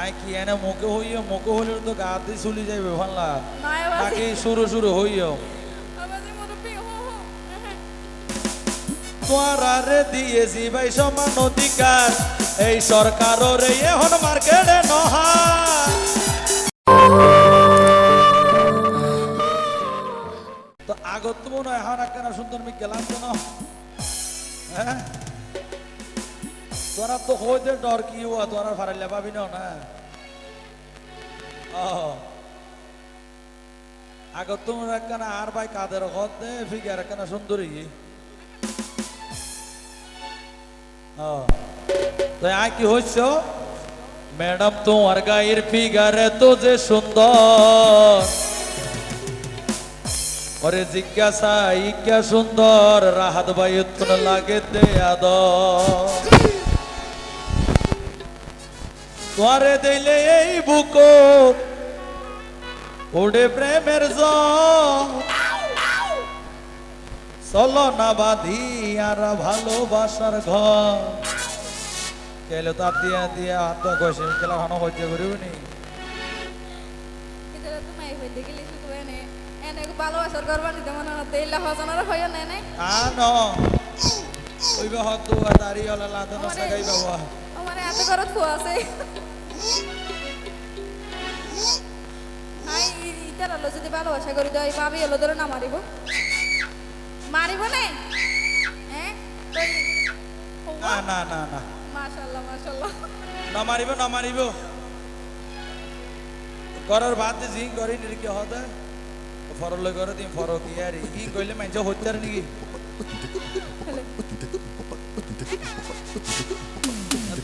I কি এনে মুখে হইও মুখে হইলে তো গাতে চলি যাইবে ভাল্লা নাকি শুরু হইও তোয়ারে দিয়েছি ভাই সমান অধিকার এই সরকারে এখন মার্কেটে নহা তো আগত তো মনে হয় এখন একটা সুন্দর মি গেলাম তো না হ্যাঁ তোরা তো হইতে ডর কি হওয়া তোরা ফারাইলে পাবি না আগত তোমার একখানা আর ভাই কাদের হদ দে ফিগার একখানা সুন্দরী তো আয় কি হইছ ম্যাডাম তোমার গায়ের ফিগার এত যে সুন্দর ওরে জিজ্ঞাসা ইজ্ঞা সুন্দর রাহাত ভাই উত্তর লাগে দে আদ তোরে দিলে এই বুকো ওডে প্রেমের চলো না বাঁধি আর ভালোবাসার ঘর কেলে তাপ দিয়া দিয়া হাত গেছে কেলা হানো হইতে করিবনি এটা তুমি হইতে গেলে শুধু এনে ভালোবাসার ঘর বানিতে মনে হতে ইল্লা হজনার হয় না নাই আনো ওইবা হত দুয়া দাড়ি ওলা লাদন সাগাই বাবা আমারে এত করত ফু আছে হাই ইতার হলো যদি ভালোবাসা করি দেই ভাবি হলো ধরে না মারিব মারিব না হ্যাঁ না না না মাশাআল্লাহ মাশাআল্লাহ না মারিব করার বাদ জি করি নি কি হতা ফরল করে দিন ফর কি আর ই কইলে মাইজ হইতার নাকি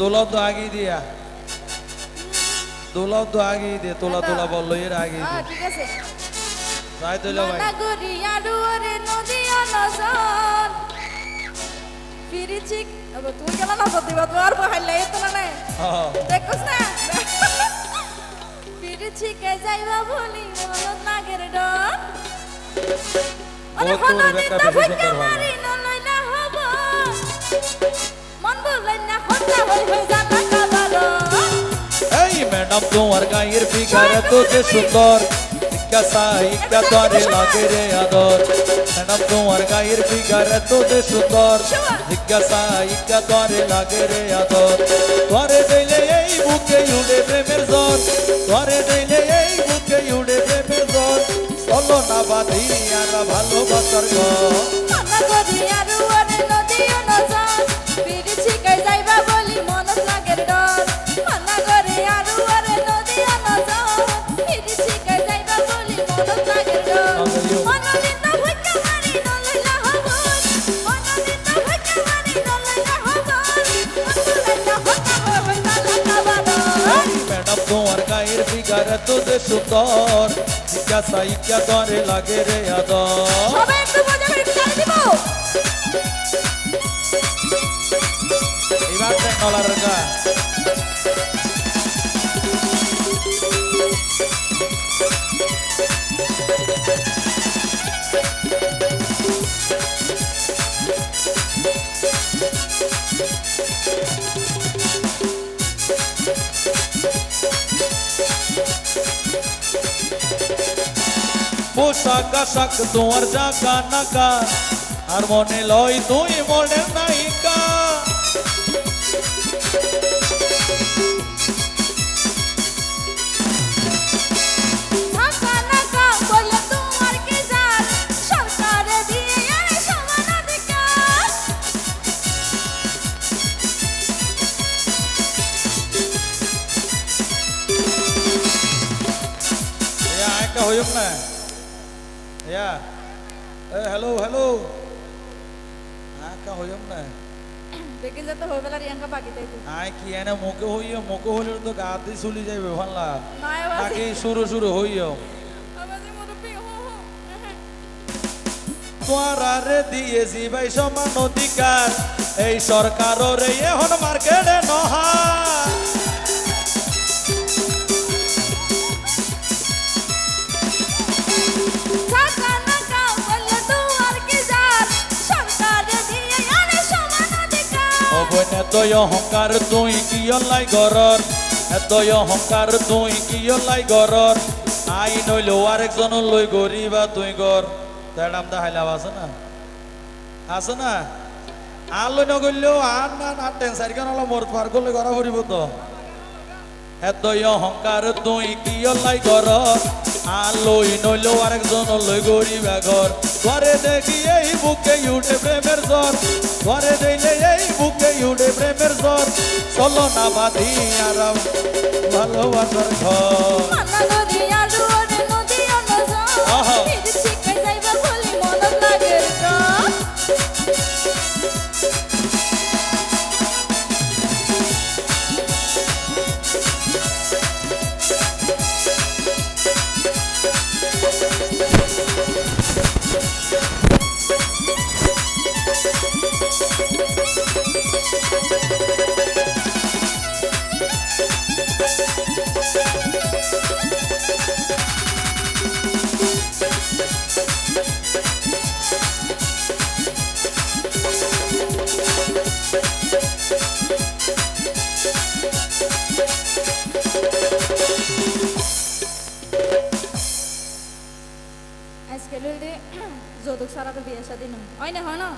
দোলা তো আগে দিয়া দোলা তো আগে দিয়ে তোলা বললো এর আগে দিয়ে ঠিক আছে তাই তোলা ভাই নাগরি আড়ুরে নদী অনজন ফিরিচিক अब তুই কেন না সত্যি বাত আর বহাইলে এত না না দেখছস না ফিরিচিকে যাইবা বলি মন নাগের ডর আরে হলো দিন ফুটকে মারি নলই না হব মন বলাই না হতা হই হই জানা কাবালো এই ম্যাডাম তোমার গায়ের ফিগার এত যে সুন্দর জিজ্ঞাসা ইজ্ঞা তোরে লাগে রে আদর ম্যাডাম তোমার গায়ের ফিগার এত যে সুন্দর জিজ্ঞাসা ইজ্ঞা তোরে লাগে রে আদর তোরে দিলে এই বুকে উড়ে প্রেমের জ্বর তোরে দিলে এই বুকে উড়ে প্রেমের জ্বর চলো না বাঁধি আর ভালোবাসার ঘর মানা করি আরু আরে নদী অনজন ফিরিচিকে যাইবা বলি মন লাগের ডর মানা করি আরু আরে নদী অনজন ফিরিচিকে যাইবা বলি মন লাগের ডর মন দিন ফুটকে মারি নলইলা হব মন দিন ফুটকে মারি নলইলা হব নলইলা হতা হই তালা কাবালো ম্যাডাম তোমার গায়ের ফিগার এত যে সুন্দর জিজ্ঞাসা ইজ্ঞা তোরে লাগে রে আদর সবাই একটু মজা করে গান দিব এবার দেখ নলার গা পোশাক আশাক তোমার জাকা নাকা আর মনে লয় তুই মনের নায়িকা ঢাকা নাকা বলে তোমার কি জান সরকারে দিয়ে আয় সমান অধিকার একা হইম না ইয়া হ্যালো একা হইম না দেখে যেতে হয়ে বেলা রিয়াঙ্কা বাকি তাই আয় কি এনে মুখে হইও মুখে হইলে তো গাতে চলি যাইবে ভাল্লা নয় নাকি শুরু হইও আবাজে মুরব্বি হো তোয়ারে দিয়েছি ভাই সমান অধিকার এই সরকারে এখন মার্কেটে নহা ঢাকা নাকা বলে তোমার কি জান সরকারে দিয়ে আয় সমান অধিকার অবনে তো অহংকার তুই কি অলাই ঘরর এতই অহংকার তুই কিয় লাই গরর আই নইলো আরেকজন লই গরিবা তুই গর তাইডাম দেখাইলাম আছে না আর লই নগরলেও আর না না টেনসার কেন হলো মোর পার করলে করা ফুরিব তো এতই অহংকার তুই কিয় লাই গরর আর লই নইলো আরেকজন লই গরিবা ঘর ঘরে দেখি এই বুকে উঠে প্রেমের জ্বর ঘরে দিলে এই বুকে উঠে প্রেমের জ্বর চলো না বাঁধি আর ভালোবাসার ঘর মানা নদী আর ওরে নদী অনজা আহা। ফিরছি কই যাইবা বলি মনত লাগে রে আজকে লইলে যৌতুক ছাড়া তো বিয়ে শাদী নয় হয় না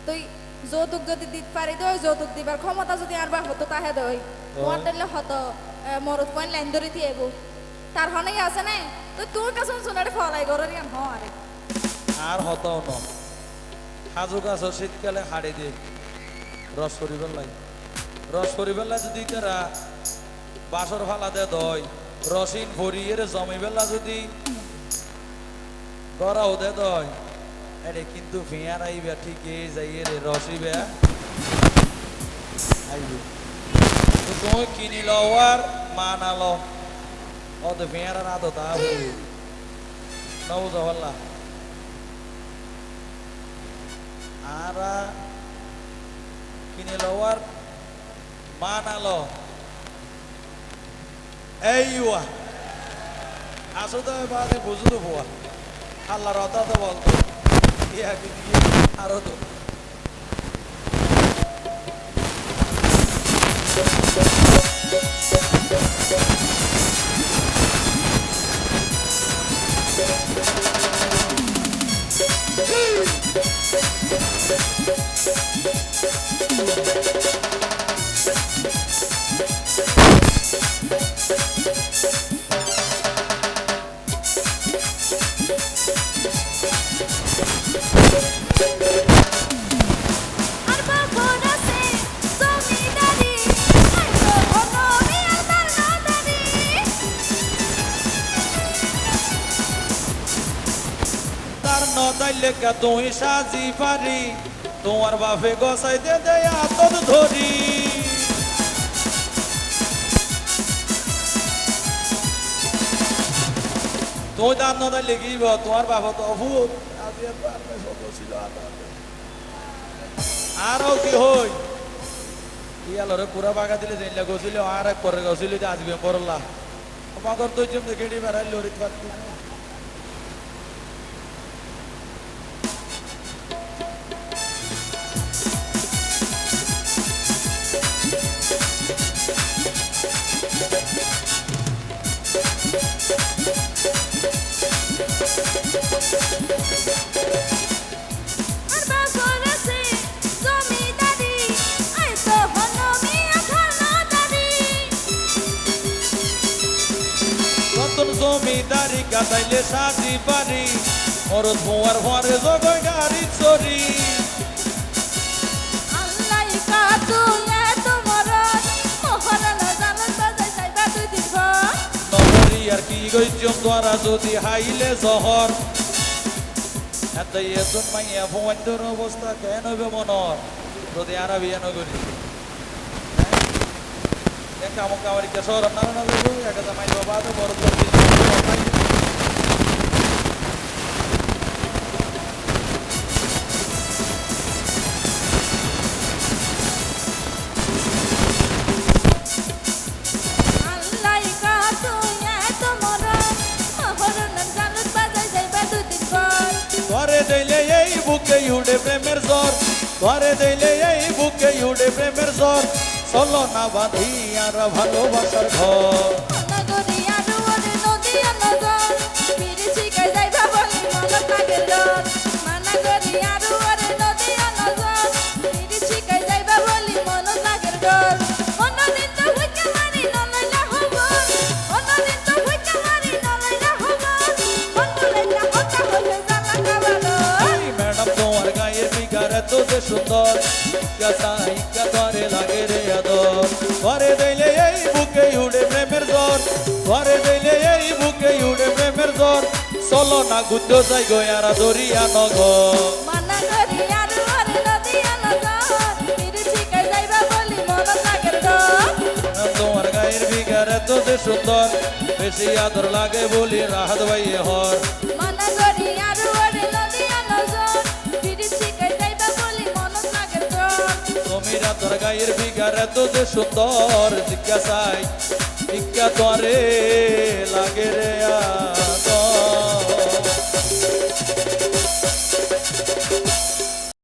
তুই যৌতুক যদি দিতে পারি তো যৌতুক দিবার ক্ষমতা যদি আর বা হতো তাহে দই মোর দিলে হতো মরদ পয়েন্ট লাইন ধরে দিয়ে এবো তার হনেই আছে না তো তোর কাছে সোনারে ফলাই গরর ইয়ান হ আরে আর হতাও ন হাজু গাছ শীতকালে হাড়ি দিয়ে রস করিবার লাগে রস করিবার লাগে যদি তারা বাসর ফালাতে দয় রসিন ভরিয়ে জমিবেলা যদি গড়াও দে দয় আরে কিন্তু ফিয়ার আইবা ঠিকই যাইয়ে রে রসিবে আইবে তো তুই কিনি লও আর মানালো অত ফিয়ার আদত আবু নবু জহল্লা আর কিনে লওয়ার মানালো এইয়া আসলে বাদে বুঝতো ভুয়া আল্লাহর কথা তো বলতো ইয়া কিন্তু আরো তো আর বাবর আছে জমিদারি আর তো অনমি আর তার নাদারি তার নদাই লেখা তুই সাজি পারি তোমার বাপে গসাই দে দেয়া তোর ধরি তুই তার নদাই লেখিব তোমার বাবা তো অভূত আরো কি হই ইয়ালরে পুরা বাগা দিলে জেনলা গছিল আর এক করে গছিল যে আজকে পড়লা মগর তুই যেম দেখে বেড়াই লরিত পারতি আর বাবর আছে জমিদারি আর তো অনমি আর তার নাদারি নতুন জমিদারি কাটাইলে সাজি পারি মরদ ভুয়ার ভরে জগয় গাড়ি চরি আল্লাহ কাতু এত মরদ মোহরানা জানান বাজাই যাইবা তুই দিব নগরী আর কি গইজম দ্বারা যদি হাইলে জহর এত এতন মাইয়া ভুয়ান্তর অবস্থা কেন হবে মনর যদি আর বিয়ে নগরী দেখা মুখ আমার কেশর না না দেবো একটা জামাই বাবা তো বড় আল্লাহ কাতু এত মরদ মোহরানা জানান বাজাই যাইবা তুই দিব ঘরে দিলে এই বুকে উড়ে প্রেমের জ্বর ঘরে দিলে এই বুকে উড়ে প্রেমের জ্বর চলো না বাঁধি আর ভালোবাসার ঘর মানা করি আরো ওরে নদী নজর পিরিছি কাই যাইবা বলি মন লাগে ডর মানা করি আরো ওরে নদী নজর পিরিছি কাই যাইবা বলি মন লাগে ডর অন্যদিন তো হুইকা মারি নলাইলা হব অন্যদিন তো হুইকা মারি নলাইলা হব অন্যদিন হতা হয়ে জানা কাবালো এই ম্যাডাম তোমার গায়ের ফিগার এত যে সুন্দর ইকা ধরে লাগে রে আদর ঘরে দিলে এই বুকে উড়ে প্রেমের জ্বর ঘরে দিলে এই বুকে উড়ে প্রেমের জ্বর চলো না গুদ্ধ যাই গয়ারা দরিয়া নগর মানা করি আরো ওরে নদী নজর পিরিছি কাই যাইবা বলি মন লাগে ডর তোমার গায়ের ফিগার এত যে সুন্দর বেশি আদর লাগে বলি রাহাত ভাইয়ে হর মানা করি আরো ওরে নদী নজর পিরিছি কাই যাইবা বলি মন লাগে ডর তুমি রাতর গায়ের ফিগার এত যে সুন্দর জিজ্ঞাসাই